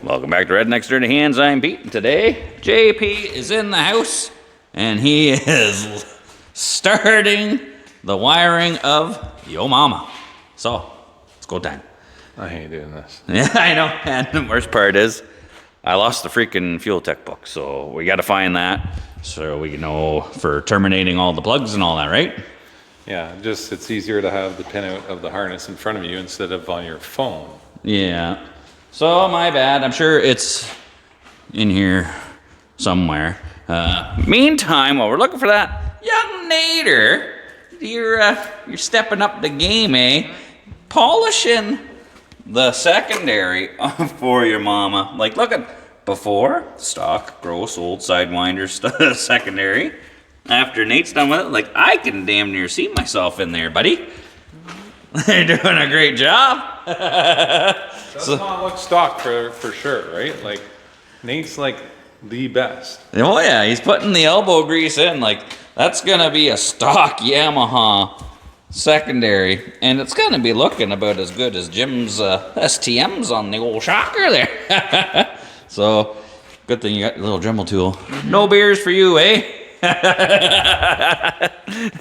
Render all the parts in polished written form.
Welcome back to Rednecks Dirty Hands. I'm Pete, and today JP is in the house, and he is starting the wiring of YOMAMA. So, it's go time. I hate doing this. Yeah, I know. And the worst part is, I lost the freaking fuel tech book, so we got to find that so we know for terminating all the plugs and all that, right? Yeah, just it's easier to have the pinout of the harness in front of you instead of on your phone. Yeah. So, my bad. I'm sure it's in here somewhere. Meantime, while we're looking for that, young Nader, you're stepping up the game, eh? Polishing the secondary for your mama. Like, look at before, stock, gross, old sidewinder secondary. After Nate's done with it, like, I can damn near see myself in there, buddy. You're doing a great job. Does not look stock for sure, right? Like, Nate's like the best. Oh yeah, he's putting the elbow grease in. Like, that's gonna be a stock Yamaha secondary, and it's gonna be looking about as good as Jim's STMs on the old shocker there. So, good thing you got your little Dremel tool. No beers for you, eh?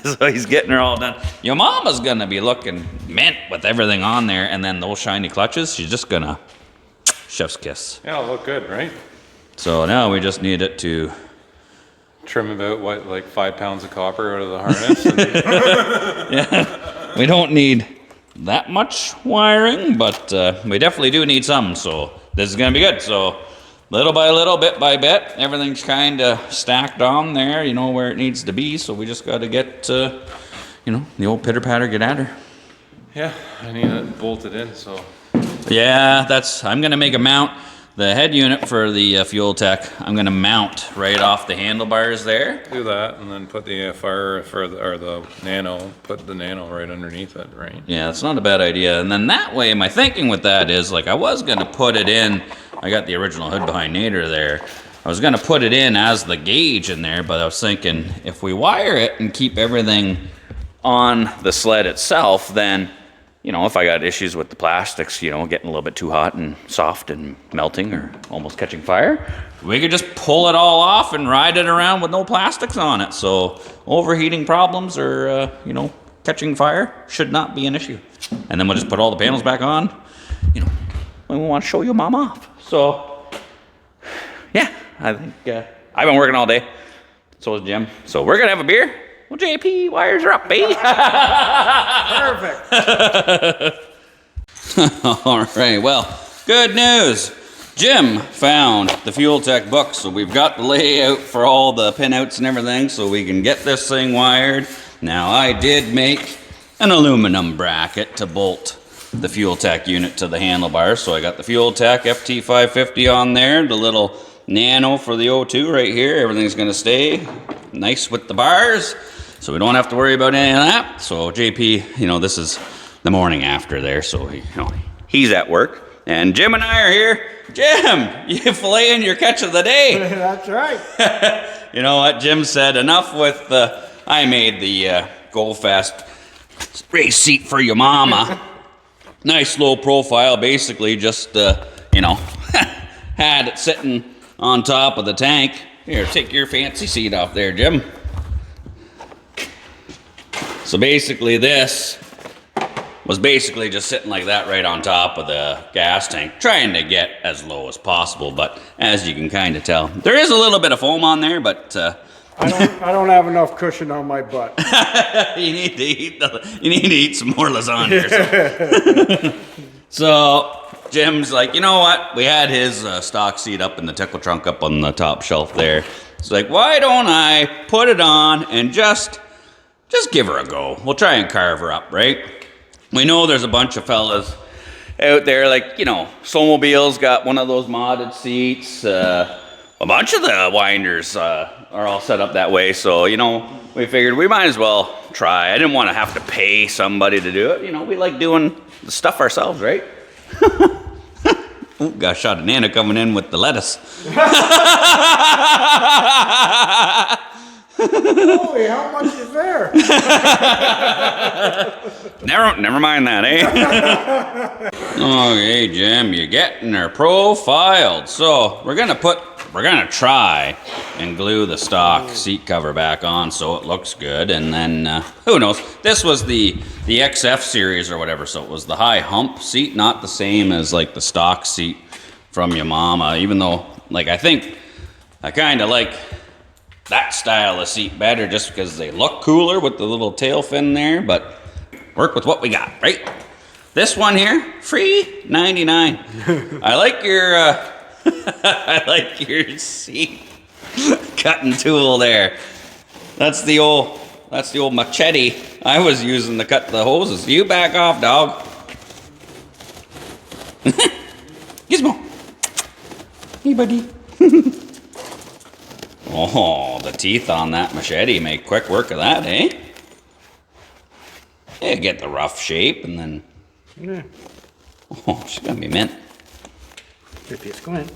So he's getting her all done. Your mama's gonna be looking mint with everything on there, and then those shiny clutches, she's just gonna chef's kiss. Yeah, it'll look good, right? So now we just need it to Trim about, what, like 5 pounds of copper out of the harness? And yeah, we don't need that much wiring, but we definitely do need some, so this is gonna be good. So little by little, bit by bit, everything's kind of stacked on there, you know, where it needs to be. So we just got to get, you know, the old pitter patter, get at her. yeah, I need it bolted in, so. Yeah, I'm going to make a mount. The head unit for the fuel tech, I'm going to mount right off the handlebars there. Do that, and then put the fire or the nano, put the nano right underneath it, right? Yeah, it's not a bad idea. And then that way, my thinking with that is, like, I was going to put it in, I got the original hood behind Nader there. I was going to put it in as the gauge in there, but I was thinking if we wire it and keep everything on the sled itself, then, you know, if I got issues with the plastics, you know, getting a little bit too hot and soft and melting or almost catching fire, we could just pull it all off and ride it around with no plastics on it. So overheating problems or, you know, catching fire should not be an issue. And then we'll just put all the panels back on, you know, when we want to show your mom off. So, yeah, I think I've been working all day. So is Jim. So we're going to have a beer. Well, JP, wires are up, baby. Perfect. All right, well, good news. Jim found the Fuel Tech book, so we've got the layout for all the pinouts and everything, so we can get this thing wired. Now, I did make an aluminum bracket to bolt the Fuel Tech unit to the handlebars, so I got the Fuel Tech FT550 on there, the little nano for the O2 right here. Everything's going to stay nice with the bars, so we don't have to worry about any of that. So JP, you know, this is the morning after there, so you know, he's at work, and Jim and I are here. Jim, you filleting your catch of the day. That's right. You know what Jim said? Enough with I made the Go Fast race seat for your mama. Nice low profile, basically just, you know, had it sitting on top of the tank. Here, take your fancy seat off there, Jim. So basically this was basically just sitting like that right on top of the gas tank, trying to get as low as possible, but as you can kind of tell, there is a little bit of foam on there, but I don't have enough cushion on my butt. you need to eat some more lasagna. So Jim's like, you know what? We had his stock seat up in the tickle trunk up on the top shelf there. It's like, why don't I put it on and just give her a go? We'll try and carve her up, right? We know there's a bunch of fellas out there, like, you know, snowmobile's got one of those modded seats. A bunch of the winders are all set up that way, so, you know, we figured we might as well try. I didn't want to have to pay somebody to do it. You know, we like doing the stuff ourselves, right? Oh, got a shot of Nana coming in with the lettuce. Holy, how much is there? Never mind that, eh? Okay, Jim, you're getting her profiled. So we're gonna try and glue the stock seat cover back on so it looks good, and then who knows? This was the XF series or whatever, so it was the high hump seat, not the same as like the stock seat from YOMAMA. Even though, like, I think I kind of like that style of seat better just because they look cooler with the little tail fin there, but work with what we got, right? This one here, free 99. I like your I like your seat cutting tool there. That's the old machete I was using to cut the hoses. You back off, dog. Gizmo. Hey, buddy. Oh, the teeth on that machete make quick work of that, eh? Yeah, get the rough shape and then... Yeah. Oh, she's gonna be mint. If you squint.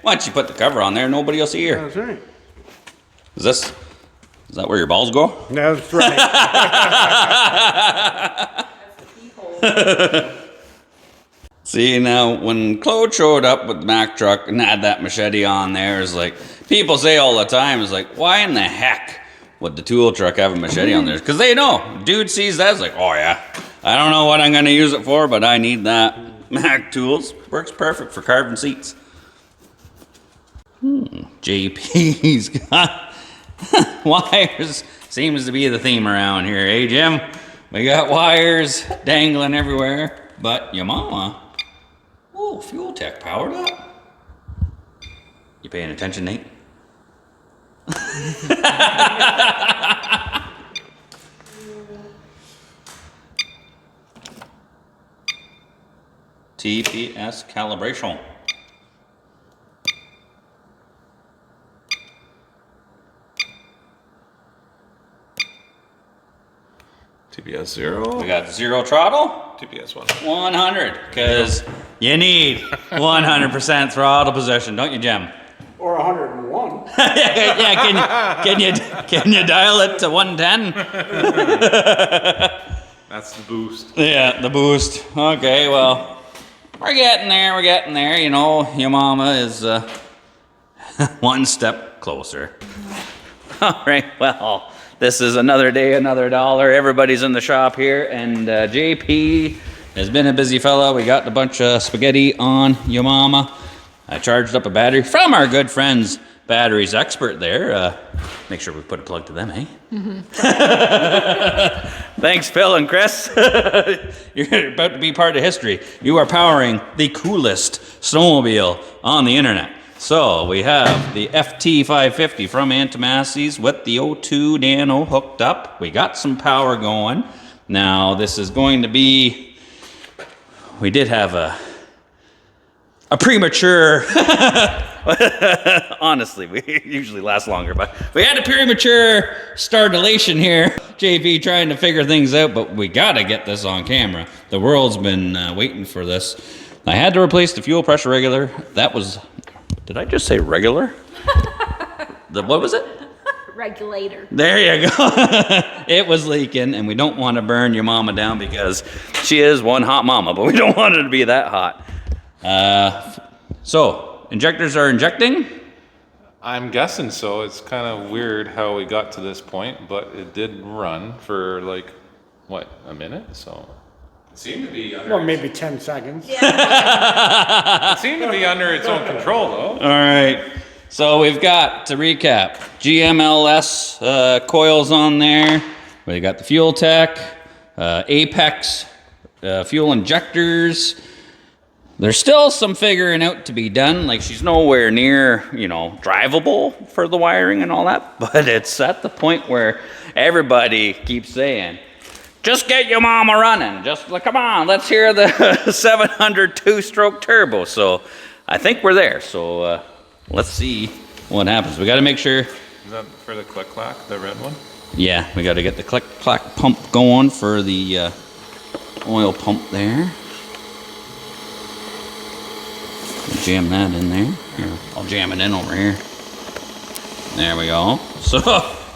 Why don't you put the cover on there? Nobody will see her. That's right. Is that where your balls go? That's right. See, now, when Claude showed up with the Mack truck and had that machete on there, it's like, people say all the time, it's like, why in the heck would the tool truck have a machete on there? Because they know. Dude sees that, it's like, oh yeah, I don't know what I'm going to use it for, but I need that. Mack tools works perfect for carving seats. JP's got wires. Seems to be the theme around here, eh, Jim? We got wires dangling everywhere, but YOMAMA. Oh, fuel tech powered up. You paying attention, Nate? TPS calibration. TPS 0. We got 0 throttle. TPS 1. 100, because you need 100% throttle position, don't you, Jim? Or 101. Yeah, can you dial it to 110? That's the boost. Yeah, the boost. Okay, well, we're getting there, you know, YOMAMA is one step closer. All right, well, this is another day, another dollar. Everybody's in the shop here, and JP has been a busy fella. We got a bunch of spaghetti on YOMAMA. I charged up a battery from our good friends, Batteries Expert there. Make sure we put a plug to them, eh? Mm-hmm. Thanks, Phil and Chris. You're about to be part of history. You are powering the coolest snowmobile on the internet. So we have the FT550 from Antimassies with the O2 Nano hooked up. We got some power going. Now this is going to be, we did have a premature, honestly, we usually last longer, but we had a premature startilation here. JP trying to figure things out, but we gotta get this on camera. The world's been waiting for this. I had to replace the fuel pressure regulator. That was, did I just say regular? What was it? Regulator. There you go. It was leaking, and we don't want to burn YOMAMA down because she is one hot mama, but we don't want her to be that hot. So, injectors are injecting? I'm guessing so. It's kind of weird how we got to this point, but it did run for like, what, a minute? So it seemed to be under Well, maybe 10 seconds. it seemed to be under its own control though. All right. So we've got, to recap, GMLS coils on there. We got the fuel tech, Apex fuel injectors. There's still some figuring out to be done. Like, she's nowhere near, you know, drivable for the wiring and all that. But it's at the point where everybody keeps saying, just get YOMAMA running. Just, like, come on, let's hear the 700 two-stroke turbo. So I think we're there. So let's see what happens. We got to make sure. Is that for the click-clack, the red one? Yeah, we got to get the click-clack pump going for the oil pump there. Jam that in there. Here, I'll jam it in over here. There we go. So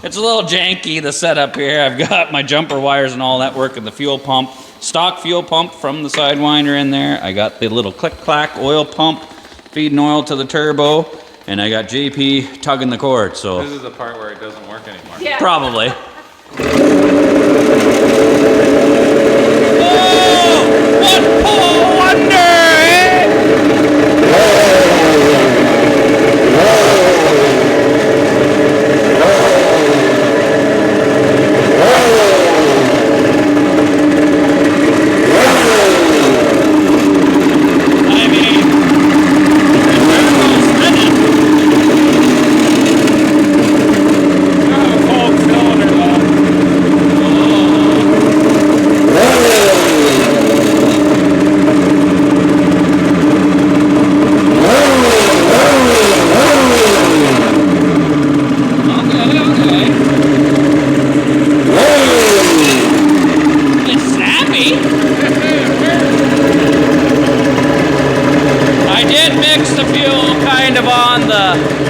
it's a little janky, the setup here. I've got my jumper wires and all that working, the fuel pump, stock fuel pump from the Sidewinder in there. I got the little click-clack oil pump feeding oil to the turbo, and I got JP tugging the cord, so. This is the part where it doesn't work anymore. Yeah. Probably. Oh, what a wonder,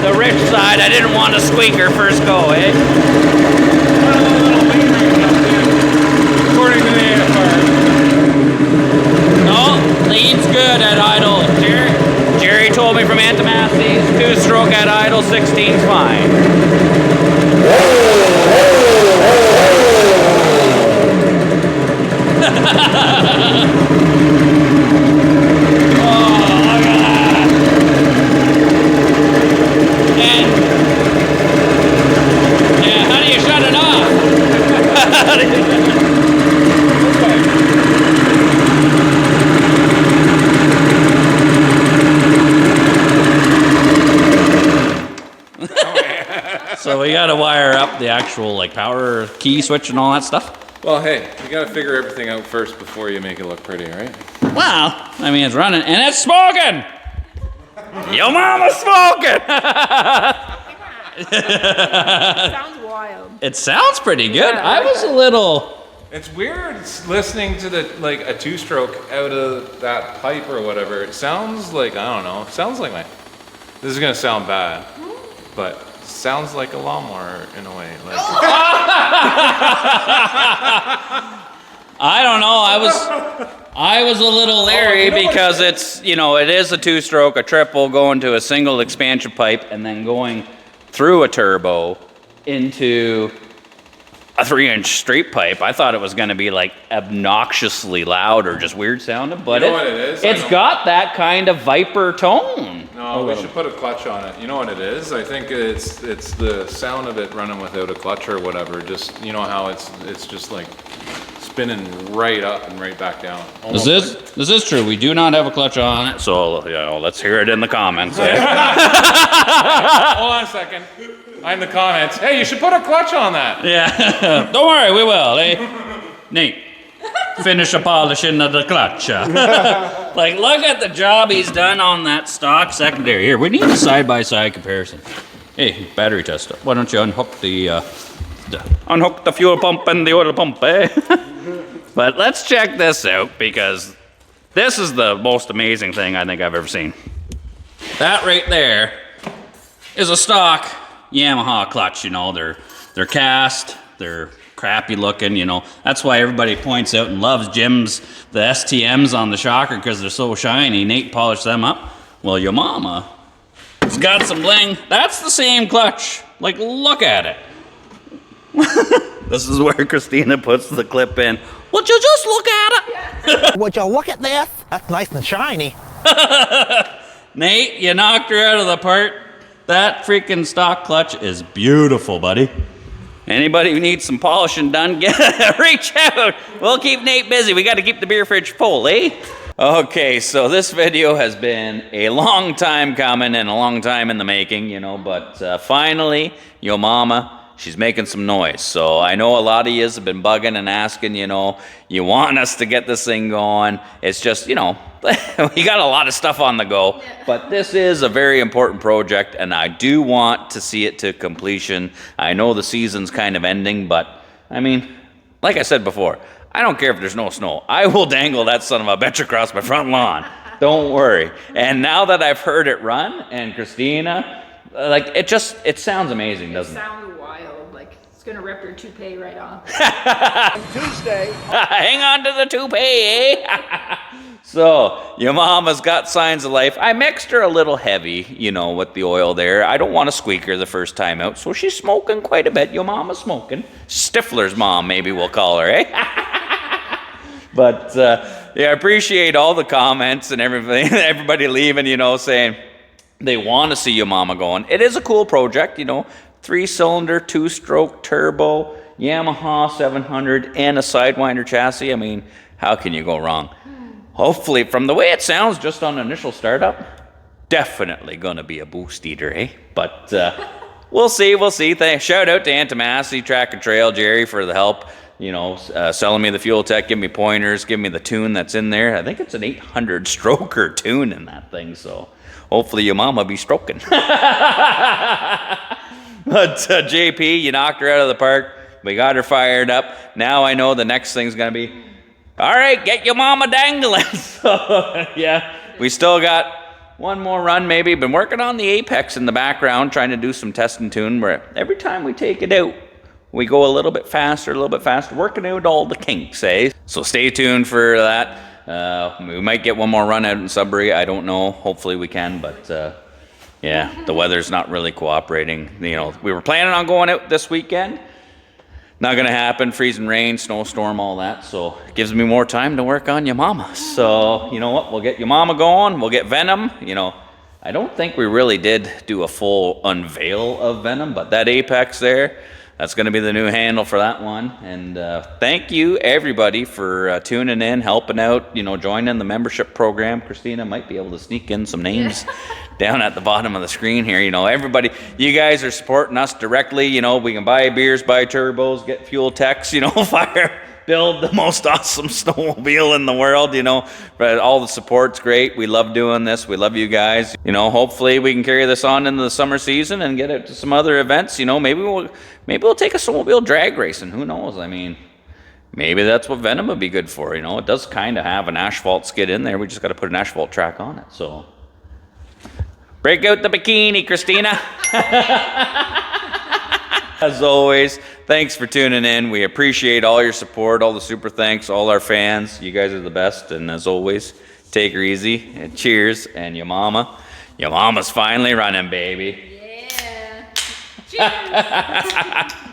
the rich side. I didn't want a squeaker first go, eh? According to the AFR. No, lead's good at idle. Jerry told me from Antimassi's, 2-stroke at idle, 16's fine. So we gotta wire up the actual like power key switch and all that stuff. Well, hey, you gotta figure everything out first before you make it look pretty, right? Well, I mean it's running and it's smoking. YOMAMA smoking. Sounds wild. It sounds pretty good. Yeah, I was a little. It's weird listening to the like a 2-stroke out of that pipe or whatever. It sounds like, I don't know, it sounds like my, this is gonna sound bad, but it sounds like a lawnmower in a way. Like, I don't know. I was a little leery because it's, you know, it is a 2-stroke, a triple going to a single expansion pipe and then going through a turbo into a 3-inch straight pipe. I thought it was going to be like obnoxiously loud or just weird sounding, but You know what it is? it's got that kind of Viper tone. no, we should put a clutch on it. You know what it is? I think it's the sound of it running without a clutch or whatever. Just, you know how it's just like spinning right up and right back down. Almost This is true. We do not have a clutch on it, so you know, let's hear it in the comments. Eh? Hold on a second. I'm the comments. Hey, you should put a clutch on that. Yeah, don't worry, we will, eh? Nate, finish a polishing of the clutch. Like, look at the job he's done on that stock secondary. Here, we need a side-by-side comparison. Hey, battery tester, why don't you unhook the fuel pump and the oil pump, eh? But let's check this out, because this is the most amazing thing I think I've ever seen. That right there is a stock Yamaha clutch, you know. They're cast, they're crappy looking, you know. That's why everybody points out and loves Jim's, the STMs on the shocker, because they're so shiny. Nate polished them up. Well, YOMAMA, it's got some bling. That's the same clutch. Like, look at it. This is where Christina puts the clip in. Would you just look at it? Would you look at this? That's nice and shiny. Nate, you knocked her out of the park. That freaking stock clutch is beautiful, buddy. Anybody who needs some polishing done, reach out. We'll keep Nate busy. We got to keep the beer fridge full, eh? Okay, so this video has been a long time coming and a long time in the making, you know, but finally, YOMAMA, she's making some noise. So I know a lot of you have been bugging and asking, you know, you want us to get this thing going. It's just, you know, we got a lot of stuff on the go, but this is a very important project and I do want to see it to completion. I know the season's kind of ending, but I mean, like I said before, I don't care if there's no snow. I will dangle that son of a bitch across my front lawn. Don't worry. And now that I've heard it run, and Christina, Like, it sounds amazing, doesn't it? Sound wild, like it's gonna rip your toupee right off. Tuesday. Hang on to the toupee, eh? So, your mama's got signs of life. I mixed her a little heavy, you know, with the oil there. I don't want to squeak her the first time out, so she's smoking quite a bit. Your mama's smoking. Stifler's mom, maybe we'll call her, eh? But, yeah, I appreciate all the comments and everything, everybody leaving, you know, saying they want to see your mama going. It is a cool project, you know, 3-cylinder, 2-stroke turbo, Yamaha 700, and a sidewinder chassis. I mean, how can you go wrong? Hopefully, from the way it sounds just on initial startup, definitely going to be a boost eater, eh? But we'll see, we'll see. Shout out to Aunt Tomasi, Track and Trail, Jerry for the help. You know, selling me the fuel tech, giving me pointers, giving me the tune that's in there. I think it's an 800 stroker tune in that thing, so hopefully your mama be stroking. But JP, you knocked her out of the park. We got her fired up. Now I know the next thing's going to be, all right, get your mama dangling. So, yeah, we still got one more run maybe. Been working on the Apex in the background, trying to do some test and tune where every time we take it out, we go a little bit faster, working out all the kinks, eh? So stay tuned for that. We might get one more run out in Sudbury. I don't know. Hopefully we can, but yeah, the weather's not really cooperating. You know, we were planning on going out this weekend. Not gonna happen, freezing rain, snowstorm, all that. So it gives me more time to work on YOMAMA. So you know what, we'll get YOMAMA going, we'll get Venom. You know, I don't think we really did do a full unveil of Venom, but that Apex there, that's gonna be the new handle for that one. And thank you everybody for tuning in, helping out, you know, joining the membership program. Christina might be able to sneak in some names down at the bottom of the screen here. You know, everybody, you guys are supporting us directly. You know, we can buy beers, buy turbos, get fuel techs, you know, build the most awesome snowmobile in the world, you know. But all the support's great. We love doing this. We love you guys. You know, hopefully we can carry this on into the summer season and get it to some other events. You know, maybe we'll take a snowmobile drag racing. Who knows? I mean, maybe that's what Venom would be good for. You know, it does kind of have an asphalt skid in there. We just got to put an asphalt track on it. So break out the bikini, Christina. As always, thanks for tuning in. We appreciate all your support, all the super thanks, all our fans. You guys are the best. And as always, take her easy. And cheers. And your mama's finally running, baby. Yeah. Cheers.